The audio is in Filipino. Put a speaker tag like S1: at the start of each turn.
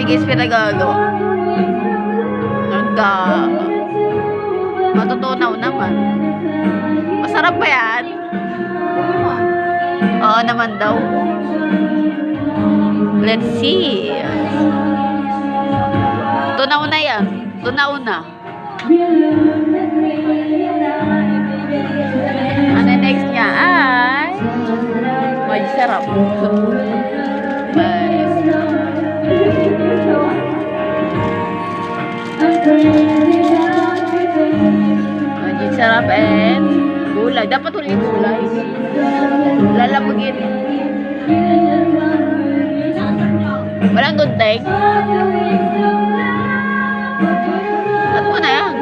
S1: Tigis pinagagawa. Ganda. Matutunaw naman. Masarap ba yan? Oo naman daw. Let's see. Tunaw na yan. Tunaw na. Ano next niya? Ay, may sarap. May sarap and gulay. Dapat ulit gulay. Lalamugin. Walang gunting. At mo na yan.